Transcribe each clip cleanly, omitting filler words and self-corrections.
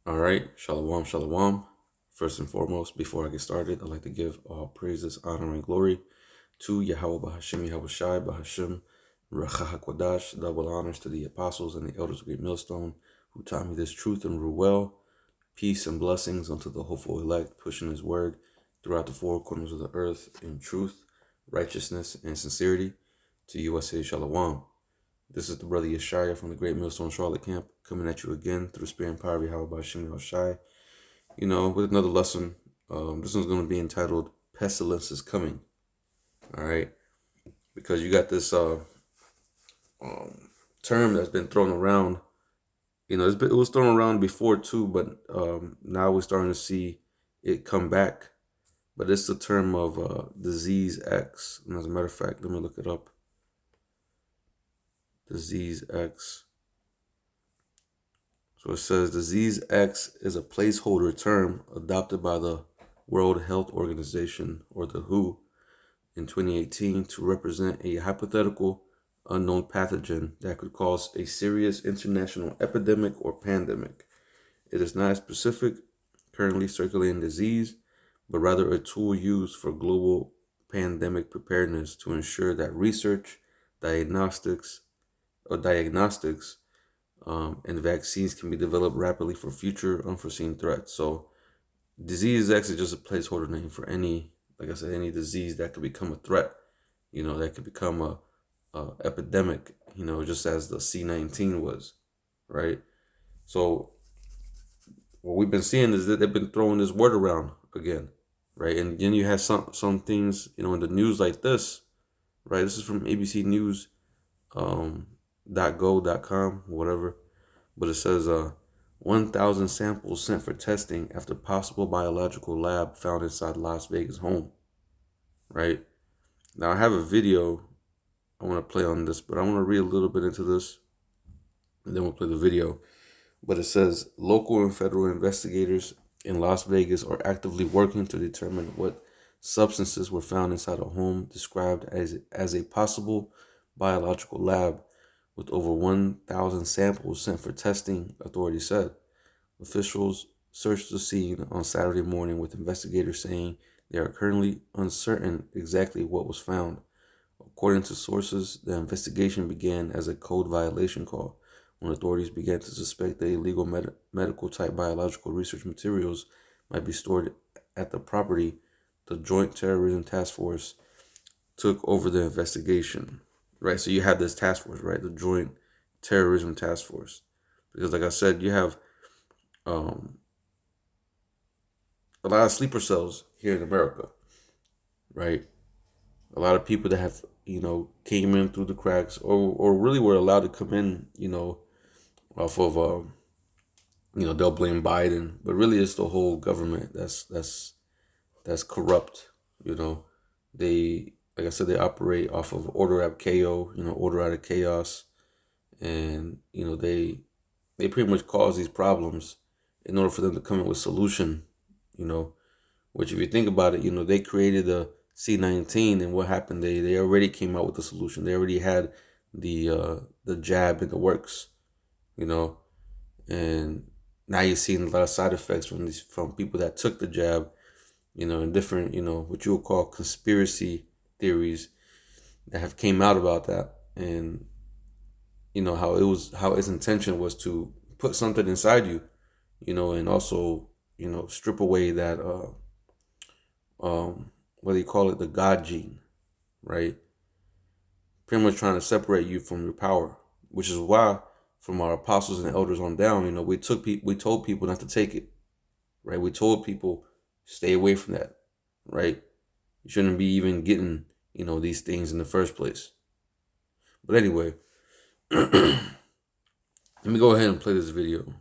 All right, shalom, shalom. First and foremost, before I get started, I'd like to give all praises, honor, and glory to Yahweh Bahashim Yahweh Shai Bahashim Racha HaKodash. Double honors to the apostles and the elders of Great Millstone who taught me this truth and rule well. Peace and blessings unto the hopeful elect, pushing his word throughout the four corners of the earth in truth, righteousness, and sincerity. To you I say shalom. This is the brother Yeshaya from the Great Millstone Charlotte Camp, coming at you again through the spirit and power of Yahweh Bahashim Yahweh Shai. With another lesson. This one's going to be entitled Pestilence is Coming. All right. Because you got this term that's been thrown around. It was thrown around before too, but now we're starting to see it come back. But it's the term of disease X. And as a matter of fact, let me look it up. Disease X. So it says Disease X is a placeholder term adopted by the World Health Organization, or the WHO, in 2018 to represent a hypothetical unknown pathogen that could cause a serious international epidemic or pandemic. It is not a specific, currently circulating disease, but rather a tool used for global pandemic preparedness to ensure that research, diagnostics, and vaccines can be developed rapidly for future unforeseen threats. So disease X is just a placeholder name for any, like I said, any disease that could become a threat, that could become a epidemic, just as the C19 was, right? So what we've been seeing is that they've been throwing this word around again, right? And then you have some things, in the news like this, right? This is from ABC News, .go.com, whatever. But it says 1,000 samples sent for testing after possible biological lab found inside Las Vegas home, right? Now I have a video I want to play on this, but I want to read a little bit into this, and then we'll play the video. But it says local and federal investigators in Las Vegas are actively working to determine what substances were found inside a home described as a possible biological lab, with over 1,000 samples sent for testing, authorities said. Officials searched the scene on Saturday morning, with investigators saying they are currently uncertain exactly what was found. According to sources, the investigation began as a code violation call when authorities began to suspect that illegal medical type biological research materials might be stored at the property. The Joint Terrorism Task Force took over the investigation. Right, so you have this task force, right? The Joint Terrorism Task Force, because, like I said, you have a lot of sleeper cells here in America, right? A lot of people that have, came in through the cracks, or really were allowed to come in, off of, they'll blame Biden, but really it's the whole government that's corrupt. They, like I said, they operate off of order ab chaos, order out of chaos. And, they pretty much cause these problems in order for them to come up with solution, which if you think about it, they created the C19, and what happened? They already came out with the solution. They already had the jab in the works, and now you're seeing a lot of side effects from people that took the jab, and different, what you would call conspiracy theories that have came out about that. And how its intention was to put something inside you, and also, strip away that what do you call it, the God gene, right? Pretty much trying to separate you from your power, which is why from our apostles and elders on down, we told people not to take it, right? We told people stay away from that, right? You shouldn't be even getting, these things in the first place. But anyway, let me go ahead and play this video.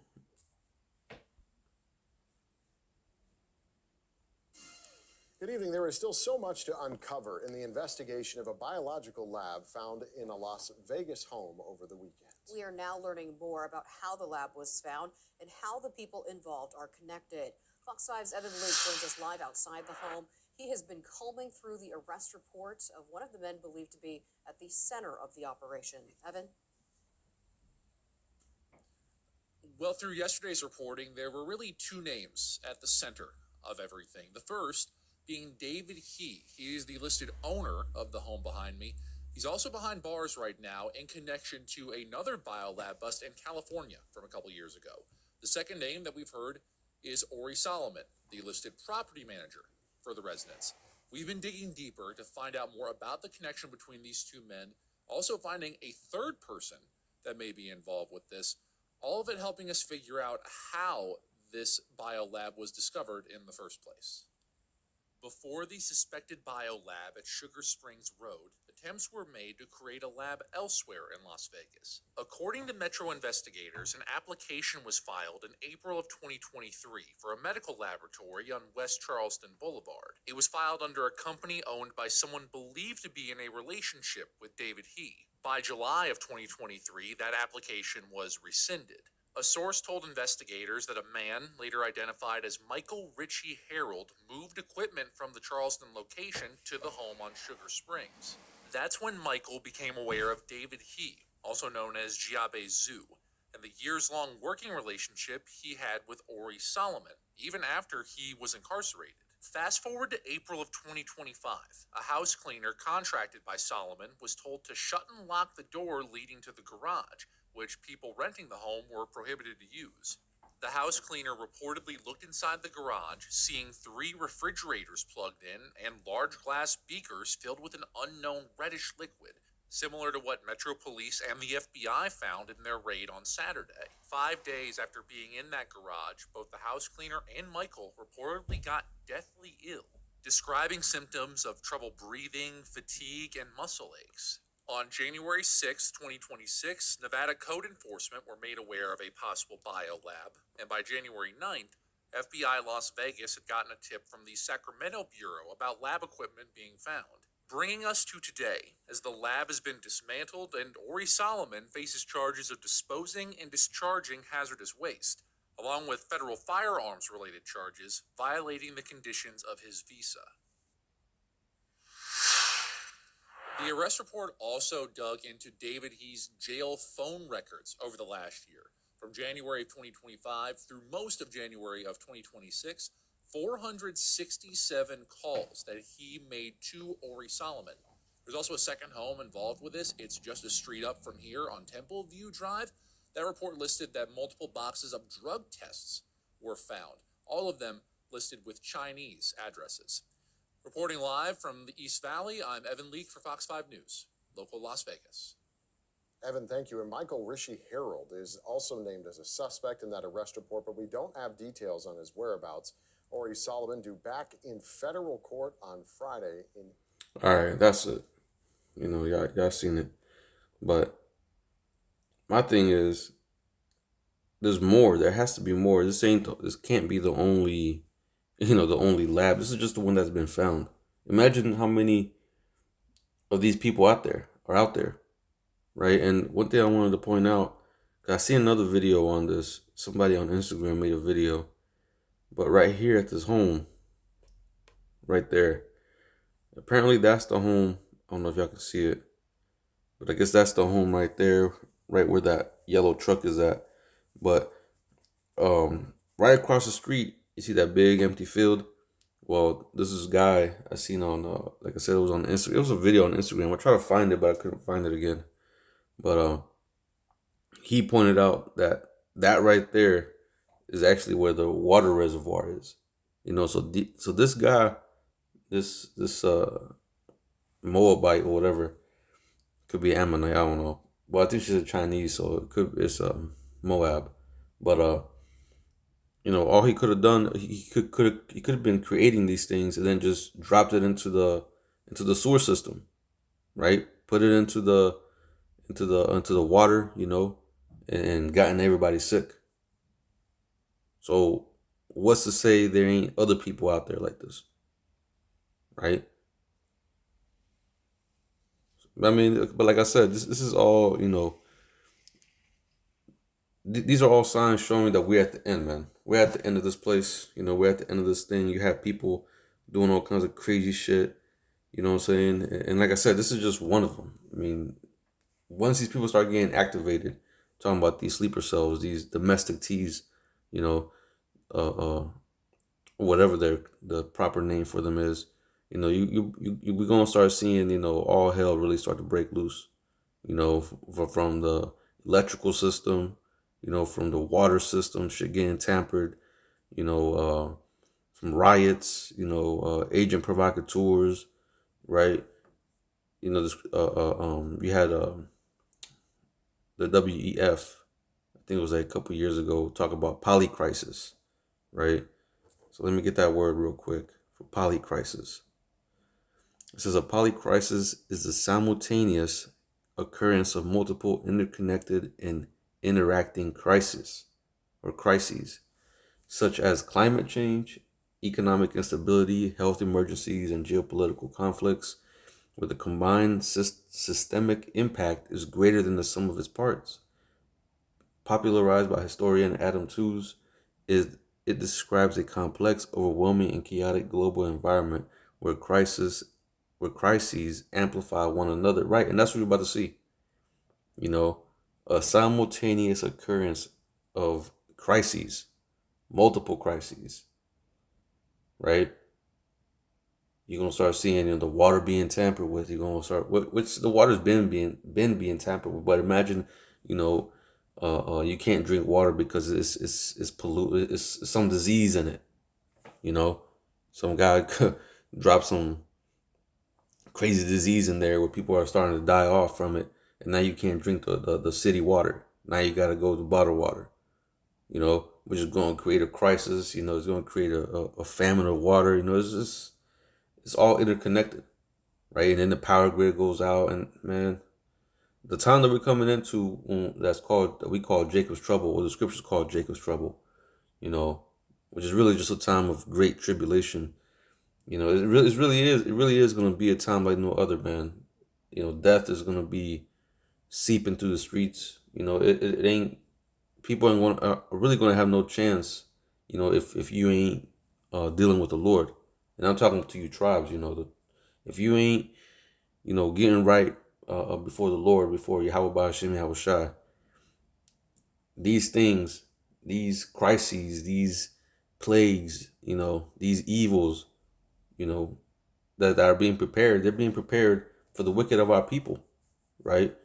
Good evening. There is still so much to uncover in the investigation of a biological lab found in a Las Vegas home over the weekend. We are now learning more about how the lab was found and how the people involved are connected. Fox 5's Evan Luke joins us live outside the home. He has been combing through the arrest report of one of the men believed to be at the center of the operation. Evan? Well, through yesterday's reporting, there were really two names at the center of everything. The first being David He. He is the listed owner of the home behind me. He's also behind bars right now in connection to another biolab bust in California from a couple years ago. The second name that we've heard is Ori Solomon, the listed property manager for the residence. We've been digging deeper to find out more about the connection between these two men, also finding a third person that may be involved with this, all of it helping us figure out how this biolab was discovered in the first place. Before the suspected biolab at Sugar Springs Road, attempts were made to create a lab elsewhere in Las Vegas. According to Metro investigators, an application was filed in April of 2023 for a medical laboratory on West Charleston Boulevard. It was filed under a company owned by someone believed to be in a relationship with David He. By July of 2023, that application was rescinded. A source told investigators that a man, later identified as Michael Ritchie Harold, moved equipment from the Charleston location to the home on Sugar Springs. That's when Michael became aware of David He, also known as Giabe Zhu, and the years-long working relationship he had with Ori Solomon, even after he was incarcerated. Fast forward to April of 2025. A house cleaner contracted by Solomon was told to shut and lock the door leading to the garage, which people renting the home were prohibited to use. The house cleaner reportedly looked inside the garage, seeing 3 refrigerators plugged in and large glass beakers filled with an unknown reddish liquid, similar to what Metro Police and the FBI found in their raid on Saturday. 5 days after being in that garage, both the house cleaner and Michael reportedly got deathly ill, describing symptoms of trouble breathing, fatigue, and muscle aches. On January 6, 2026, Nevada code enforcement were made aware of a possible biolab, and by January 9th, FBI Las Vegas had gotten a tip from the Sacramento Bureau about lab equipment being found. Bringing us to today, as the lab has been dismantled and Ori Solomon faces charges of disposing and discharging hazardous waste, along with federal firearms-related charges violating the conditions of his visa. The arrest report also dug into David He's jail phone records over the last year. From January of 2025 through most of January of 2026, 467 calls that he made to Ori Solomon. There's also a second home involved with this. It's just a street up from here on Temple View Drive. That report listed that multiple boxes of drug tests were found, all of them listed with Chinese addresses. Reporting live from the East Valley, I'm Evan Leake for Fox 5 News, local Las Vegas. Evan, thank you. And Michael Ritchie Harold is also named as a suspect in that arrest report, but we don't have details on his whereabouts. Ori Solomon due back in federal court on Friday. All right, that's it. Y'all seen it. But my thing is, there's more. There has to be more. This can't be the only, the only lab. This is just the one that's been found. Imagine how many of these people are out there, right? And one thing I wanted to point out, 'cause I see another video on this. Somebody on Instagram made a video, but right here at this home, right there, apparently that's the home. I don't know if y'all can see it, but I guess that's the home right there, right where that yellow truck is at. But right across the street, you see that big empty field. Well, this is a guy I seen on, like I said, it was on Instagram. It was a video on Instagram. I tried to find it, but I couldn't find it again. But he pointed out that right there is actually where the water reservoir is. So this guy, this Moabite or whatever, could be Ammonite. I don't know. Well, I think she's a Chinese, so it's Moab. But all he could have done, he could have been creating these things and then just dropped it into the sewer system, right? Put it into the water, and gotten everybody sick. So what's to say there ain't other people out there like this, right? I mean, but like I said, this is all, these are all signs showing that we're at the end, man. We're at the end of this place. We're at the end of this thing. You have people doing all kinds of crazy shit. You know what I'm saying? And like I said, this is just one of them. I mean, once these people start getting activated, talking about these sleeper cells, these domestic T's, you know, whatever the proper name for them is. We're gonna start seeing, all hell really start to break loose. From the electrical system, from the water system, shit getting tampered. You know, from riots. Agent provocateurs, right? This you had the WEF. I think it was like a couple years ago. Talk about polycrisis, right? So let me get that word real quick for polycrisis. It says a polycrisis is the simultaneous occurrence of multiple interconnected and interacting crises or crises, such as climate change, economic instability, health emergencies, and geopolitical conflicts, where the combined systemic impact is greater than the sum of its parts. Popularized by historian Adam Tooze, it describes a complex, overwhelming, and chaotic global environment where crises amplify one another. Right, and that's what we're about to see. A simultaneous occurrence of crises, multiple crises. Right, you're gonna start seeing, the water being tampered with. You're gonna start, which the water's been tampered with. But imagine, you can't drink water because it's polluted. It's some disease in it. Some guy dropped some crazy disease in there where people are starting to die off from it, and now you can't drink the city water. Now you got to go to bottled water. Which is going to create a crisis. It's going to create a famine of water. It's all interconnected, right? And then the power grid goes out, and man, the time that we're coming into, that we call Jacob's trouble, or the scriptures call Jacob's trouble, which is really just a time of great tribulation. It really is going to be a time like no other, man. Death is going to be seeping through the streets. It ain't, people ain't going are really going to have no chance, if you ain't dealing with the Lord. And I'm talking to you tribes, if you ain't, getting right before the Lord, before Yahweh Ba'Shem Yahweh Shai, these things, these crises, these plagues, these evils, that are being prepared, they're being prepared for the wicked of our people, right?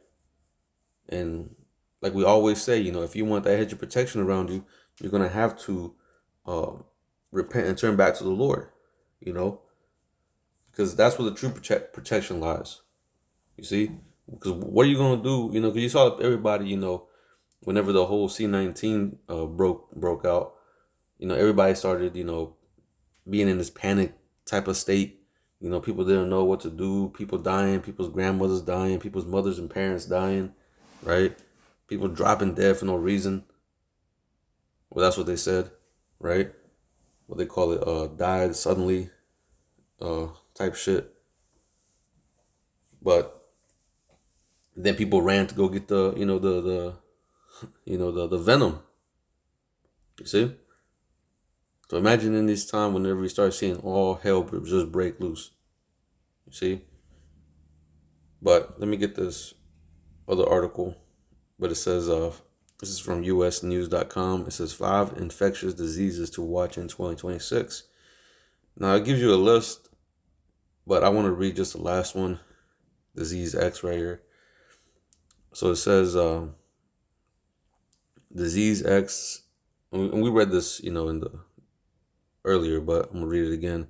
And like we always say, if you want that hedge of protection around you, you're going to have to repent and turn back to the Lord, because that's where the true protection lies. You see, because what are you going to do? Because you saw everybody, whenever the whole C-19 broke out, everybody started, being in this panic type of state. People didn't know what to do. People dying, people's grandmothers dying, people's mothers and parents dying, right? People dropping dead for no reason. Well, that's what they said, right? What they call it, died suddenly, type shit. But then people ran to go get the venom. You see? So imagine in this time whenever we start seeing all hell just break loose. You see? But let me get this other article. But it says, this is from usnews.com. It says 5 infectious diseases to watch in 2026. Now it gives you a list, but I want to read just the last one, disease X right here. So it says, disease X, and we read this, in the earlier, but I'm gonna read it again.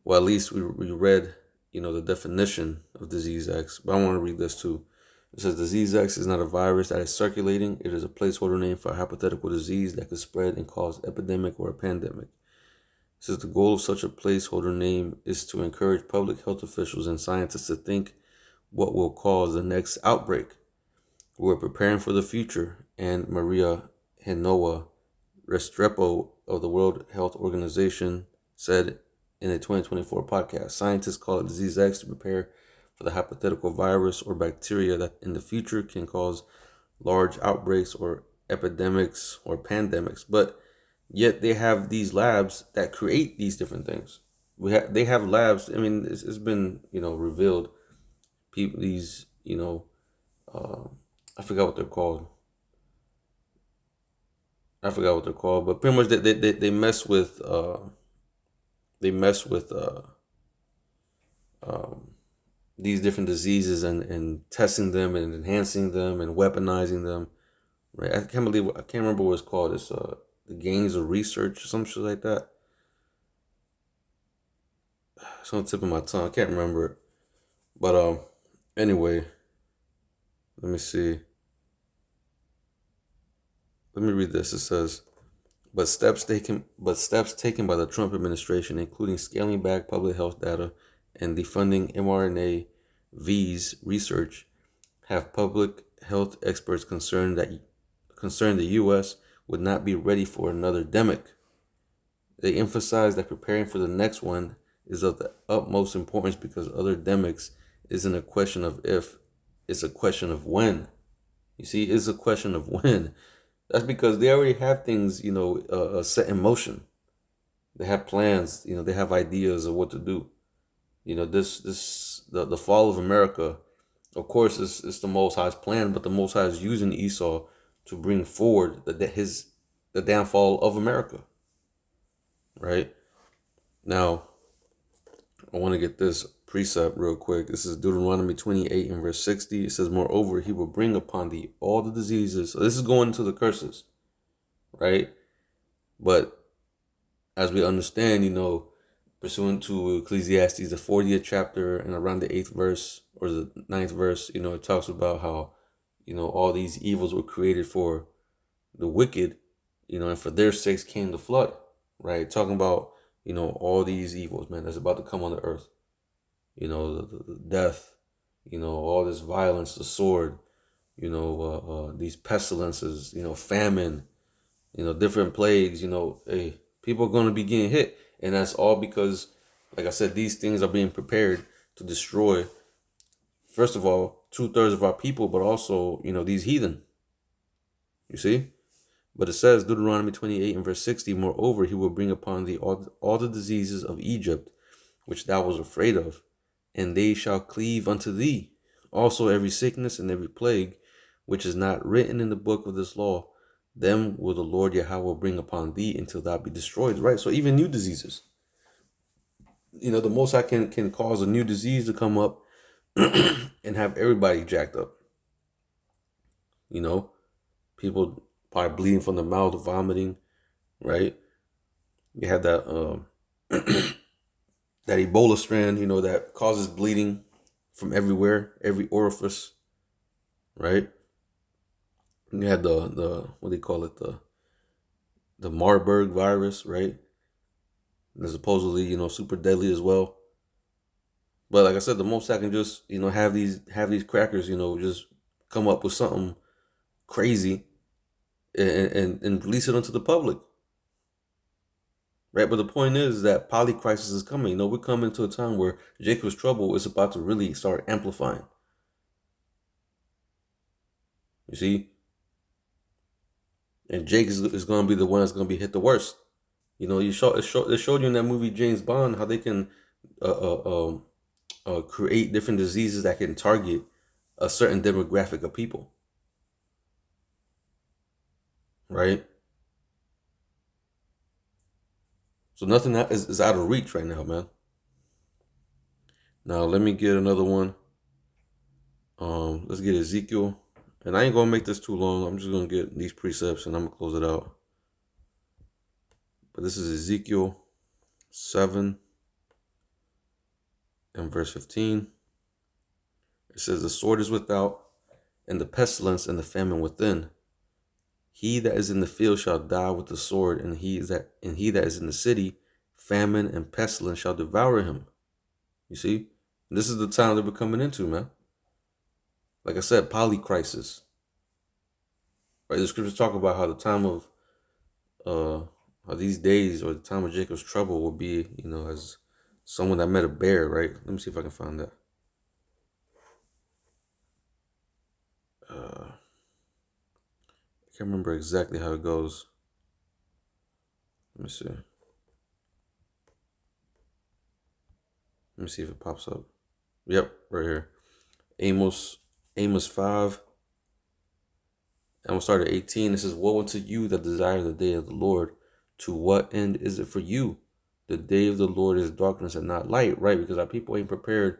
Well, at least we read, the definition of disease X, but I want to read this too. It says disease X is not a virus that is circulating. It is a placeholder name for a hypothetical disease that could spread and cause epidemic or a pandemic. It says the goal of such a placeholder name is to encourage public health officials and scientists to think what will cause the next outbreak. We're preparing for the future, and Maria Henoa Restrepo of the World Health Organization said in a 2024 podcast. Scientists call it disease X to prepare for the hypothetical virus or bacteria that in the future can cause large outbreaks or epidemics or pandemics. But yet they have these labs that create these different things. They have labs. I mean, it's been revealed. People, these I forgot what they're called. I forgot what they're called, but pretty much they mess with they mess with um, these different diseases and testing them and enhancing them and weaponizing them. Right? I can't remember what it's called. It's the gains of research or some shit like that. It's on the tip of my tongue. I can't remember it. But anyway, let me see. Let me read this. It says, but steps taken by the Trump administration, including scaling back public health data and defunding mRNA V's research, have public health experts concerned the U.S. would not be ready for another demic. They emphasize that preparing for the next one is of the utmost importance because other demics isn't a question of if, it's a question of when. You see, it's a question of when. That's because they already have things, set in motion. They have plans, they have ideas of what to do. The fall of America, of course, is the Most High's plan, but the Most High is using Esau to bring forward the downfall of America. Right now, I want to get this precept real quick. This is Deuteronomy 28 and verse 60. It says, "Moreover, he will bring upon thee all the diseases." So this is going into the curses, right? But as we understand, pursuant to Ecclesiastes, the 40th chapter and around the 8th verse or the 9th verse, it talks about how, all these evils were created for the wicked, and for their sakes came the flood, right? Talking about, all these evils, man, that's about to come on the earth. The death, all this violence, the sword, these pestilences, famine, different plagues, hey, people are going to be getting hit. And that's all because, like I said, these things are being prepared to destroy, first of all, 2/3 of our people, but also, these heathen. You see? But it says, Deuteronomy 28 and verse 60, "Moreover, he will bring upon thee all the diseases of Egypt, which thou was afraid of, and they shall cleave unto thee. Also every sickness and every plague, which is not written in the book of this law, them will the Lord Yahweh bring upon thee until thou be destroyed." Right? So even new diseases. The Most High can cause a new disease to come up and have everybody jacked up. People probably bleeding from the mouth, vomiting, right? You have that that Ebola strand, that causes bleeding from everywhere, every orifice, right? You had the what do you call it, the Marburg virus, right? And supposedly, super deadly as well. But like I said, the Most I can just, have these crackers, just come up with something crazy and release it onto the public. Right? But the point is that polycrisis is coming. We're coming to a time where Jacob's trouble is about to really start amplifying. You see? And Jake is going to be the one that's going to be hit the worst. It showed you in that movie James Bond how they can create different diseases that can target a certain demographic of people. Right? So nothing that is out of reach right now, man. Now let me get another one. Let's get Ezekiel. And I ain't gonna make this too long. I'm just gonna get these precepts and I'm gonna close it out. But this is Ezekiel 7 and verse 15. It says, "The sword is without, and the pestilence and the famine within. He that is in the field shall die with the sword, and he that is in the city, famine and pestilence shall devour him." You see? And this is the time that we're coming into, man. Like I said, polycrisis. Right? The scriptures talk about how the time of how these days or the time of Jacob's trouble will be, as someone that met a bear, right? Let me see if I can find that. I can't remember exactly how it goes. Let me see. Let me see if it pops up. Yep, right here. Amos 5 And we'll start at 18. It says, woe unto you that desire the day of the Lord. To what end is it for you? The day of the Lord is darkness and not light, right? Because our people ain't prepared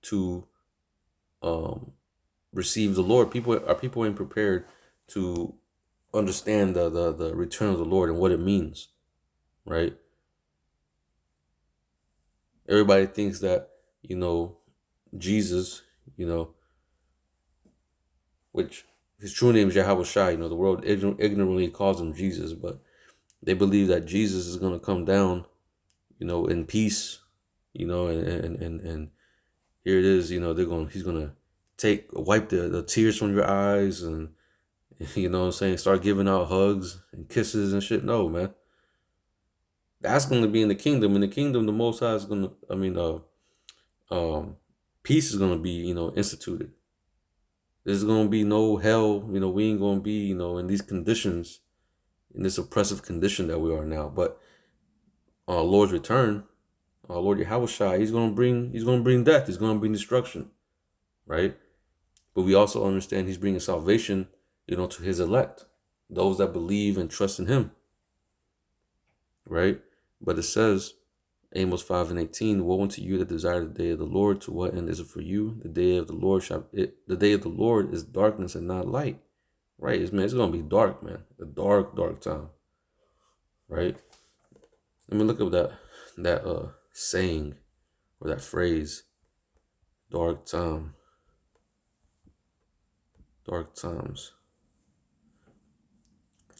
to receive the Lord. Our people ain't prepared to understand the return of the Lord and what it means, right? Everybody thinks that, Jesus, which his true name is Yahweh Shai, the world ignorantly calls him Jesus, but they believe that Jesus is going to come down, in peace, and here it is, he's going to wipe the tears from your eyes and, what I'm saying, start giving out hugs and kisses and shit. No, man. That's going to be in the kingdom. In the kingdom, the Most High is going to, peace is going to be, instituted. There's going to be no hell. We ain't going to be, in these conditions, in this oppressive condition that we are now. But our Lord's return, our Lord Yahweh Shai, he's going to bring death. He's going to bring destruction, right? But we also understand he's bringing salvation, to his elect, those that believe and trust in him, right? But it says, Amos 5:18, woe unto you that desire the day of the Lord. To what end is it for you? The day of the Lord the day of the Lord is darkness and not light, right? It's gonna be dark, man. A dark, dark time, right? Let me look up that saying or that phrase, dark time, dark times.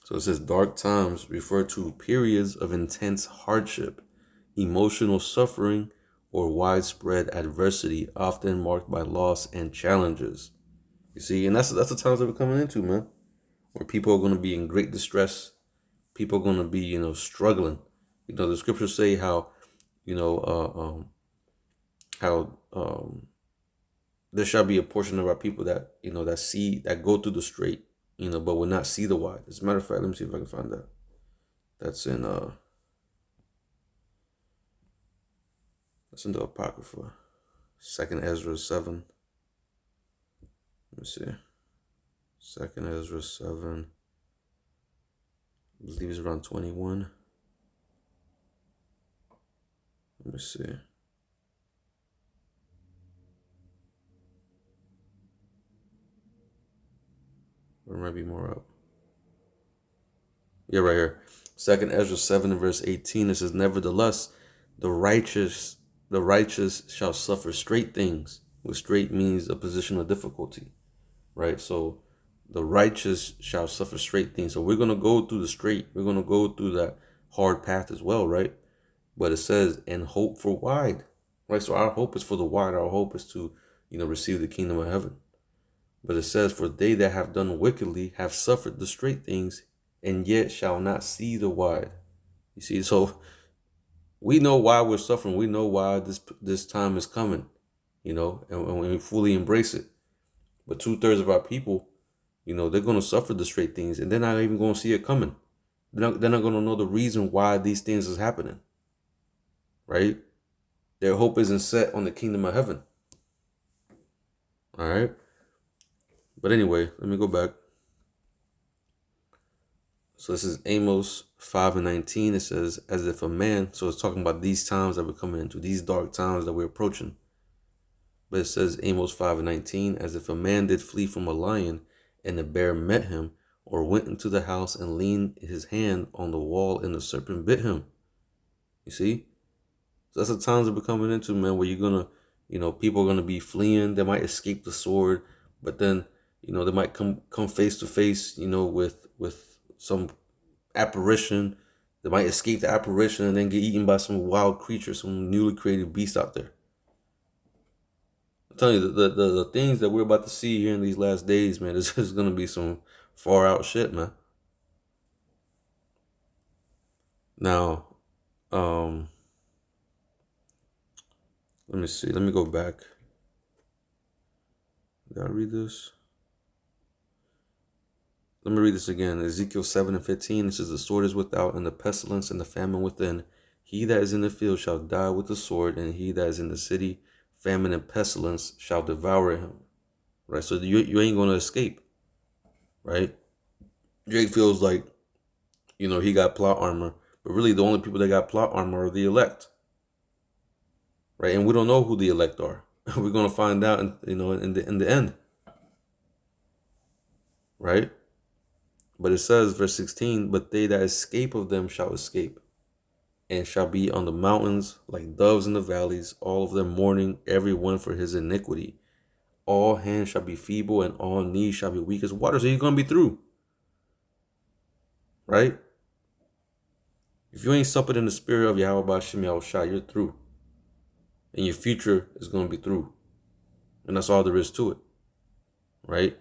So it says dark times refer to periods of intense hardship, emotional suffering, or widespread adversity, often marked by loss and challenges. You see, and that's the times that we're coming into, man, where people are going to be in great distress. People are going to be, struggling. The scriptures say how, there shall be a portion of our people that, that go through the straight, but will not see the wide. As a matter of fact, let me see if I can find that. That's in the Apocrypha. 2nd Ezra 7. Let me see. 2nd Ezra 7. I believe it's around 21. Let me see. Or might be more up. Yeah, right here. 2nd Ezra 7 and verse 18. It says, nevertheless, the righteous shall suffer straight things. With straight means a position of difficulty, right? So the righteous shall suffer straight things. So we're going to go through the straight. We're going to go through that hard path as well, right? But it says, and hope for wide, right? So our hope is for the wide. Our hope is to, receive the kingdom of heaven. But it says, for they that have done wickedly have suffered the straight things, and yet shall not see the wide. You see, so we know why we're suffering. We know why this time is coming, and we fully embrace it. But 2/3 of our people, they're going to suffer the straight things, and they're not even going to see it coming. They're not going to know the reason why these things is happening, right? Their hope isn't set on the kingdom of heaven. All right. But anyway, let me go back. So this is Amos 5:19. It says, as if a man, so it's talking about these times that we're coming into, these dark times that we're approaching. But it says Amos 5:19, as if a man did flee from a lion and the bear met him, or went into the house and leaned his hand on the wall and the serpent bit him. You see? So that's the times that we're coming into, man, where you're going to, people are going to be fleeing. They might escape the sword, but then, they might come face to face, with some apparition. They might escape the apparition and then get eaten by some wild creature, some newly created beast out there. I'm telling you, the things that we're about to see here in these last days, man, this is going to be some far out shit, man. Now, let me see. Let me go back. Did I read this? Let me read this again. Ezekiel 7:15. It says, the sword is without, and the pestilence and the famine within. He that is in the field shall die with the sword, and he that is in the city, famine and pestilence shall devour him. Right? So you ain't going to escape. Right? Jake feels like, he got plot armor, but really the only people that got plot armor are the elect, right? And we don't know who the elect are. We're gonna find out, in the end, right? But it says, verse 16, but they that escape of them shall escape, and shall be on the mountains like doves in the valleys, all of them mourning, every one for his iniquity. All hands shall be feeble, and all knees shall be weak as water. So you're gonna be through, right? If you ain't suffered in the spirit of Yahweh Ba'Shem Yahushua, you're through. And your future is going to be through. And that's all there is to it. Right?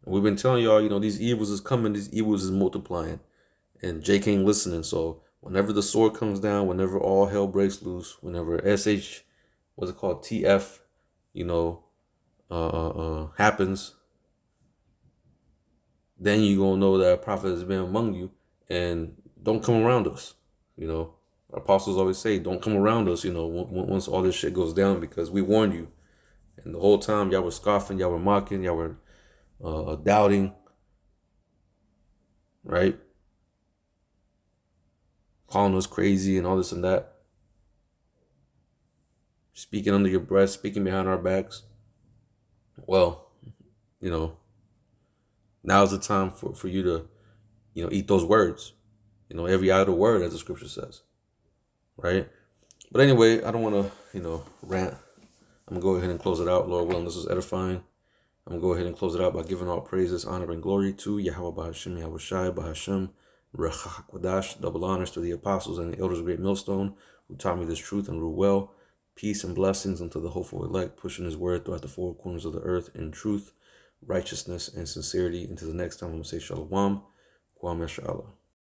And we've been telling y'all, these evils is coming, these evils is multiplying. And Jake ain't listening. So whenever the sword comes down, whenever all hell breaks loose, whenever what's it called, TF, happens, then you going to know that a prophet has been among you. And don't come around us. Our apostles always say, don't come around us, once all this shit goes down, because we warned you. And the whole time y'all were scoffing, y'all were mocking, y'all were doubting, right? Calling us crazy and all this and that. Speaking under your breath, speaking behind our backs. Well, now's the time for you to, eat those words. Every idle word, as the scripture says. Right? But anyway, I don't want to, rant. I'm going to go ahead and close it out. Lord willing, this was edifying. I'm going to go ahead and close it out by giving all praises, honor, and glory to Yahweh Ba'Hashem, Yahushai, Ba'Hashem, Rechach Quadash, double honors to the apostles and the elders of Great Millstone, who taught me this truth and rule well. Peace and blessings unto the hopeful elect, pushing his word throughout the four corners of the earth in truth, righteousness, and sincerity. Until the next time, I'm going to say Shalom, Kwam Yashala.